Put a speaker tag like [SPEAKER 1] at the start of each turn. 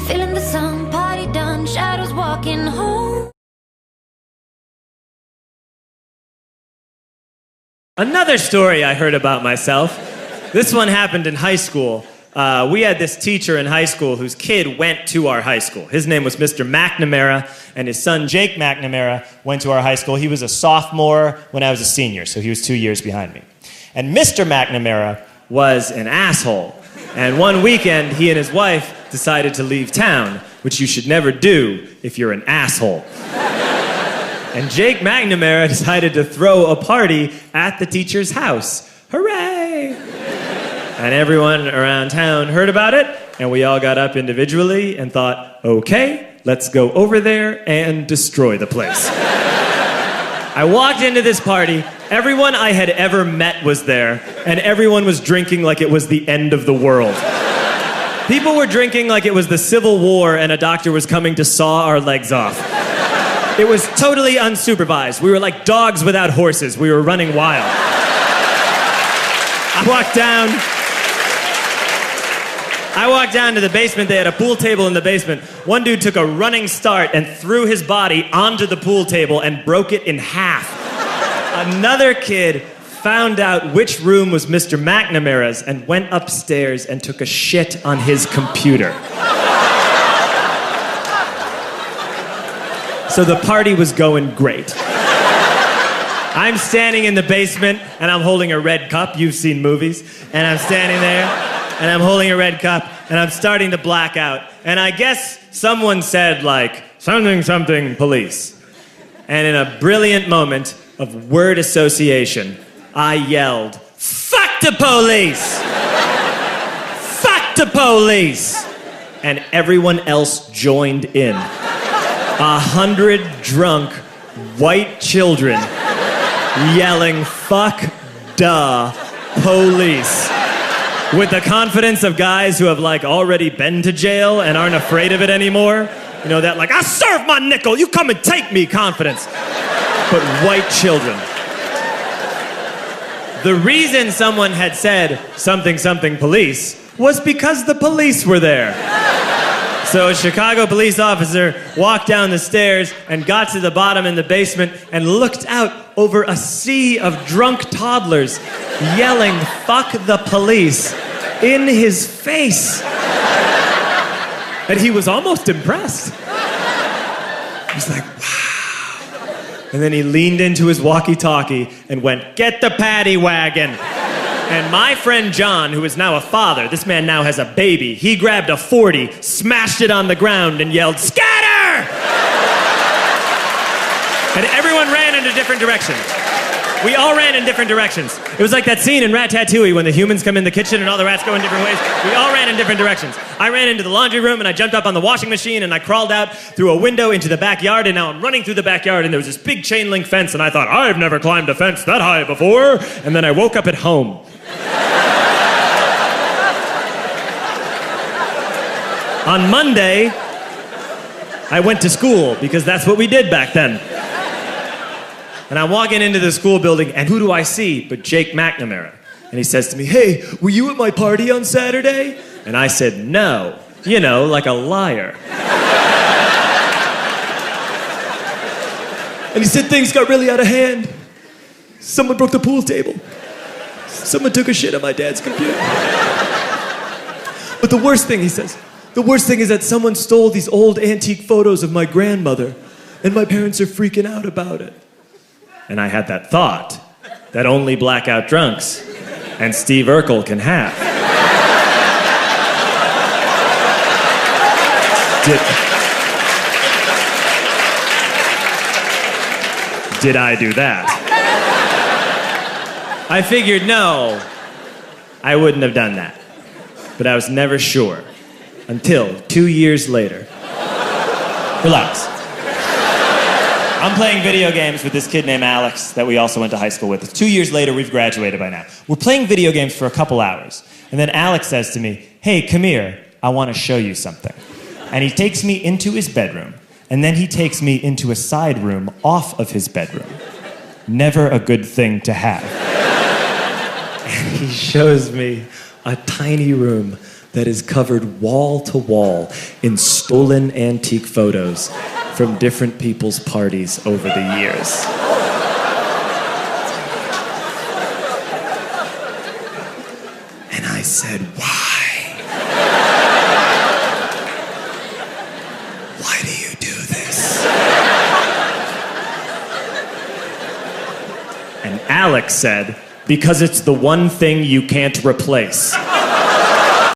[SPEAKER 1] Feeling the sun, party done, shadows walking home.
[SPEAKER 2] Another story I heard about myself. This one happened in high school. We had this teacher in high school whose kid went to our high school. His name was Mr. McNamara, and his son Jake McNamara went to our high school. He was a sophomore when I was a senior, so he was 2 years behind me. And Mr. McNamara was an asshole. And one weekend, he and his wife decided to leave town, which you should never do if you're an asshole. And Jake McNamara decided to throw a party at the teacher's house. Hooray! And everyone around town heard about it, and we all got up individually and thought, okay, let's go over there and destroy the place. I walked into this party, everyone I had ever met was there, and everyone was drinking like it was the end of the world. People were drinking like it was the Civil War and a doctor was coming to saw our legs off. It was totally unsupervised. We were like dogs without horses. We were running wild. I walked down to the basement. They had a pool table in the basement. One dude took a running start and threw his body onto the pool table and broke it in half. Another kid found out which room was Mr. McNamara's and went upstairs and took a shit on his computer. So the party was going great. I'm standing in the basement and I'm holding a red cup. You've seen movies. And I'm standing there and I'm holding a red cup and I'm starting to black out. And I guess someone said like, something, something, police. And in a brilliant moment of word association, I yelled, fuck the police! Fuck the police! And everyone else joined in. 100 drunk white children yelling, fuck the police. With the confidence of guys who have like already been to jail and aren't afraid of it anymore. You know, that like, I serve my nickel, you come and take me confidence. But white children. The reason someone had said something, something police was because the police were there. So a Chicago police officer walked down the stairs and got to the bottom in the basement and looked out over a sea of drunk toddlers yelling, fuck the police, in his face. And he was almost impressed. He was like, wow. And then he leaned into his walkie-talkie and went, get the paddy wagon. And my friend John, who is now a father, this man now has a baby, he grabbed a 40, smashed it on the ground, and yelled, scatter! And everyone ran in a different direction. We all ran in different directions. It was like that scene in Ratatouille when the humans come in the kitchen and all the rats go in different ways. We all ran in different directions. I ran into the laundry room and I jumped up on the washing machine and I crawled out through a window into the backyard, and now I'm running through the backyard and there was this big chain link fence and I thought, I've never climbed a fence that high before. And then I woke up at home. On Monday, I went to school because that's what we did back then. And I'm walking into the school building, and who do I see but Jake McNamara? And he says to me, hey, were you at my party on Saturday? And I said, no. You know, like a liar. And he said, things got really out of hand. Someone broke the pool table. Someone took a shit on my dad's computer. But the worst thing, he says, the worst thing is that someone stole these old antique photos of my grandmother, and my parents are freaking out about it. And I had that thought that only blackout drunks and Steve Urkel can have. Did I do that? I figured, no, I wouldn't have done that. But I was never sure until 2 years later. Relax. I'm playing video games with this kid named Alex that we also went to high school with. 2 years later, we've graduated by now. We're playing video games for a couple hours. And then Alex says to me, hey, come here, I want to show you something. And he takes me into his bedroom. And then he takes me into a side room off of his bedroom. Never a good thing to have. And he shows me a tiny room that is covered wall to wall in stolen antique photos from different people's parties over the years. And I said, why? Why do you do this? And Alex said, because it's the one thing you can't replace.